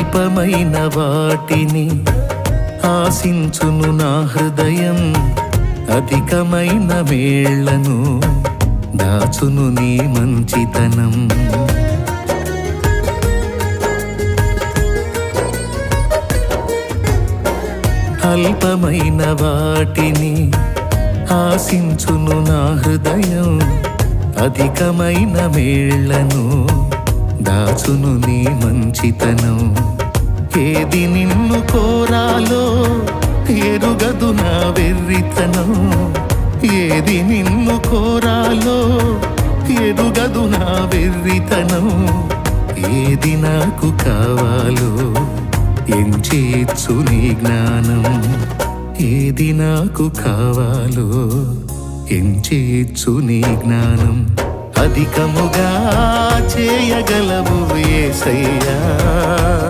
అల్పమైన వాటిని ఆశించును నా హృదయం, అధికమైన మేళ్లను దాచును నీ మంచితనం. అల్పమైన వాటిని ఆశించును నా హృదయం, అధికమైన మేళ్లను దాచును నీ మంచితనం. ఏది నిన్ను కోరాలో ఎరుగదు నా వెర్రితనం, ఏది నిన్ను కోరాలో ఎరుగదు నా వెర్రితనం. ఏది నాకు కావాలో ఎంచేచ్చు నీ జ్ఞానం, ఏది నాకు కావాలో ఎంచేచ్చు నీ జ్ఞానం. అధికముగా చేయగలవు యేసయ్యా.